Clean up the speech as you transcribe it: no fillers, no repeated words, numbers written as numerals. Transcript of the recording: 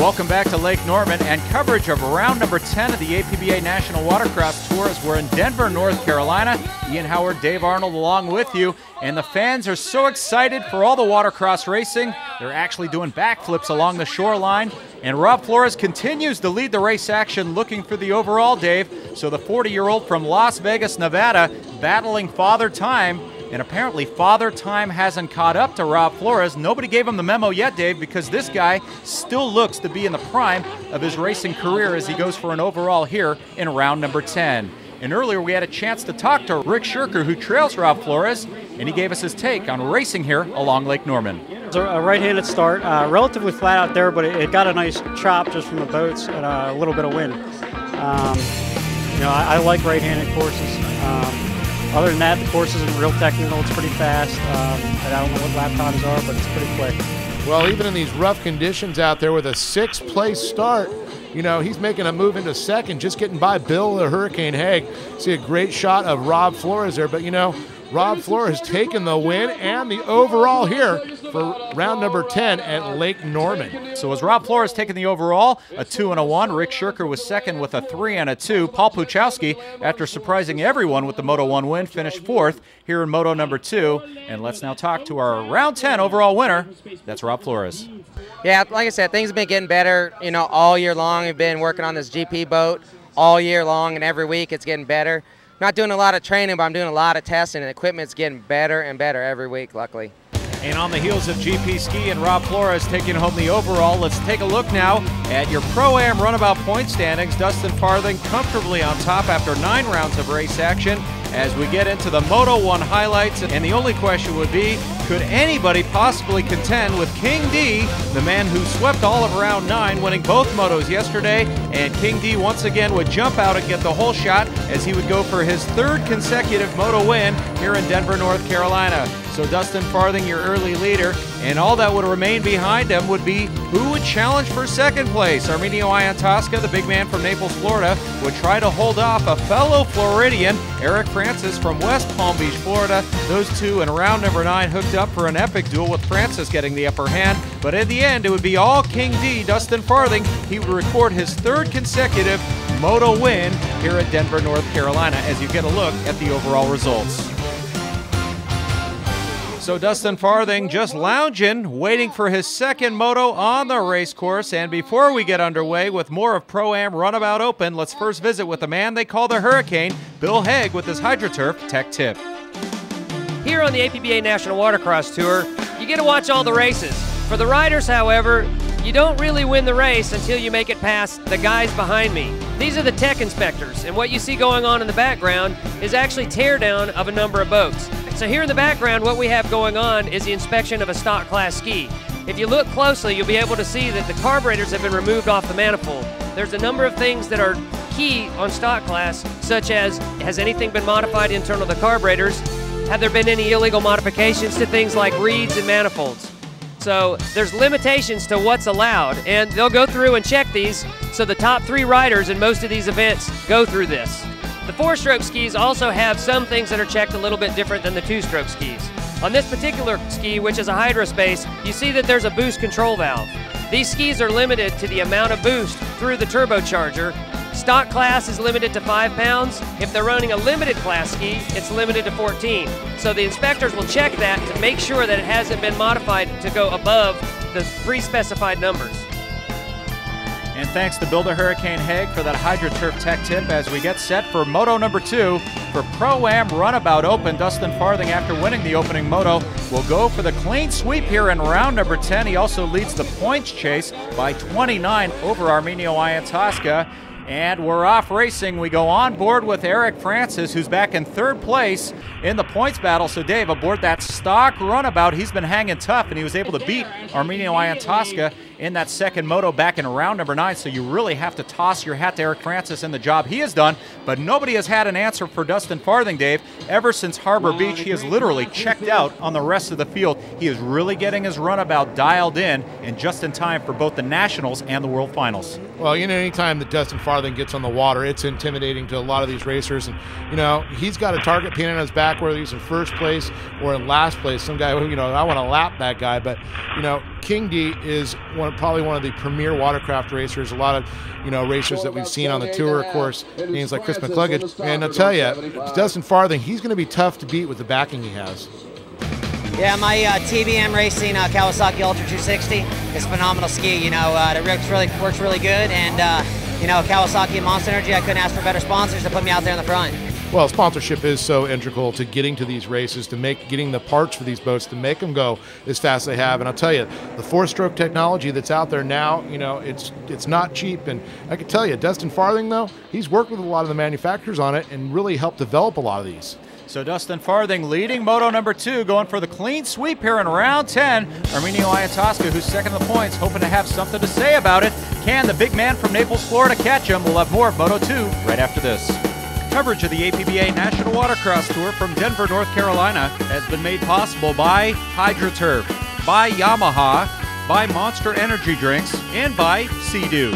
Welcome back to Lake Norman and coverage of round number 10 of the APBA National Watercross Tour as we're in Denver, North Carolina. Ian Howard, Dave Arnold along with you. And the fans are so excited for all the watercross racing. They're actually doing backflips along the shoreline. And Rob Flores continues to lead the race action looking for the overall, Dave. So the 40-year-old from Las Vegas, Nevada, battling Father Time. And apparently Father Time hasn't caught up to Rob Flores. Nobody gave him the memo yet, Dave, because this guy still looks to be in the prime of his racing career as he goes for an overall here in round number 10. And earlier we had a chance to talk to Rick Shirker, who trails Rob Flores, and he gave us his take on racing here along Lake Norman. It's a right-handed start, relatively flat out there, but it got a nice chop just from the boats and a little bit of wind. I like right-handed courses. Other than that, the course isn't real technical. It's pretty fast. And I don't know what lap times are, but it's pretty quick. Well, even in these rough conditions out there with a sixth-place start, he's making a move into second, just getting by Bill the Hurricane Haig. See a great shot of Rob Flores there, but Rob Flores taking the win and the overall here for round number 10 at Lake Norman. So as Rob Flores taking the overall, a 2 and a 1. Rick Shirker was second with a 3 and a 2. Paul Puchowski, after surprising everyone with the Moto 1 win, finished fourth here in Moto number 2. And let's now talk to our round 10 overall winner. That's Rob Flores. Yeah, like I said, things have been getting better, all year long. I've been working on this GP boat all year long, and every week it's getting better. Not doing a lot of training, but I'm doing a lot of testing, and the equipment's getting better and better every week, luckily. And on the heels of GP Ski and Rob Flores taking home the overall, let's take a look now at your Pro-Am runabout point standings. Dustin Farthing comfortably on top after 9 rounds of race action as we get into the Moto 1 highlights. And the only question would be, could anybody possibly contend with King D, the man who swept all of round 9, winning both motos yesterday? And King D once again would jump out and get the whole shot as he would go for his 3rd consecutive moto win here in Denver, North Carolina. So Dustin Farthing, your early leader, and all that would remain behind him would be who would challenge for 2nd place. Arminio Iantosca, the big man from Naples, Florida, would try to hold off a fellow Floridian, Eric Francis from West Palm Beach, Florida. Those two in round number 9 hooked up for an epic duel with Francis getting the upper hand. But in the end, it would be all King D, Dustin Farthing. He would record his 3rd consecutive moto win here at Denver, North Carolina, as you get a look at the overall results. So Dustin Farthing just lounging, waiting for his 2nd moto on the race course. And before we get underway with more of Pro-Am Runabout Open, let's first visit with the man they call the Hurricane, Bill Haig, with his HydroTurf Tech Tip. Here on the APBA National Watercross Tour, you get to watch all the races. For the riders, however, you don't really win the race until you make it past the guys behind me. These are the tech inspectors, and what you see going on in the background is actually teardown of a number of boats. So here in the background, what we have going on is the inspection of a stock class ski. If you look closely, you'll be able to see that the carburetors have been removed off the manifold. There's a number of things that are key on stock class, such as, has anything been modified internal to the carburetors? Have there been any illegal modifications to things like reeds and manifolds? So there's limitations to what's allowed, and they'll go through and check these, so the top 3 riders in most of these events go through this. The 4-stroke skis also have some things that are checked a little bit different than the 2-stroke skis. On this particular ski, which is a Hydrospace, you see that there's a boost control valve. These skis are limited to the amount of boost through the turbocharger. Stock class is limited to 5 pounds. If they're running a limited class ski, it's limited to 14. So the inspectors will check that to make sure that it hasn't been modified to go above the pre-specified numbers. And thanks to Bill the Hurricane Haig for that HydroTurf Tech Tip as we get set for Moto number 2 for Pro-Am Runabout Open. Dustin Farthing, after winning the opening moto, will go for the clean sweep here in round number 10. He also leads the points chase by 29 over Arminio Iantosca. And we're off racing. We go on board with Eric Francis, who's back in 3rd place in the points battle. So Dave, aboard that stock runabout, he's been hanging tough, and he was able to beat Arminio Iantosca in that 2nd moto back in round number 9. So you really have to toss your hat to Eric Francis and the job he has done. But nobody has had an answer for Dustin Farthing, Dave. Ever since Harbor Beach, he has literally checked out on the rest of the field. He is really getting his runabout dialed in and just in time for both the Nationals and the World Finals. Well, anytime that Dustin Farthing gets on the water, it's intimidating to a lot of these racers. And, he's got a target pinned on his back, whether he's in 1st place or in last place. Some guy, I want to lap that guy. But, King D is probably one of the premier watercraft racers. A lot of racers that we've seen on the tour, of course, names like Chris McCluggage. And I'll tell you, Dustin Farthing, he's going to be tough to beat with the backing he has. Yeah, my TBM Racing Kawasaki Ultra 260 is phenomenal ski. It works really good, and Kawasaki and Monster Energy, I couldn't ask for better sponsors to put me out there in the front. Well, sponsorship is so integral to getting to these races, to getting the parts for these boats to make them go as fast as they have. And I'll tell you, the 4-stroke technology that's out there now, it's not cheap. And I can tell you, Dustin Farthing, though, he's worked with a lot of the manufacturers on it and really helped develop a lot of these. So Dustin Farthing leading Moto number 2, going for the clean sweep here in round 10. Arminio Iantoska, who's second in the points, hoping to have something to say about it. Can the big man from Naples, Florida catch him? We'll have more of Moto 2 right after this. Coverage of the APBA National Watercross Tour from Denver, North Carolina has been made possible by HydroTurf, by Yamaha, by Monster Energy Drinks, and by Sea-Doo.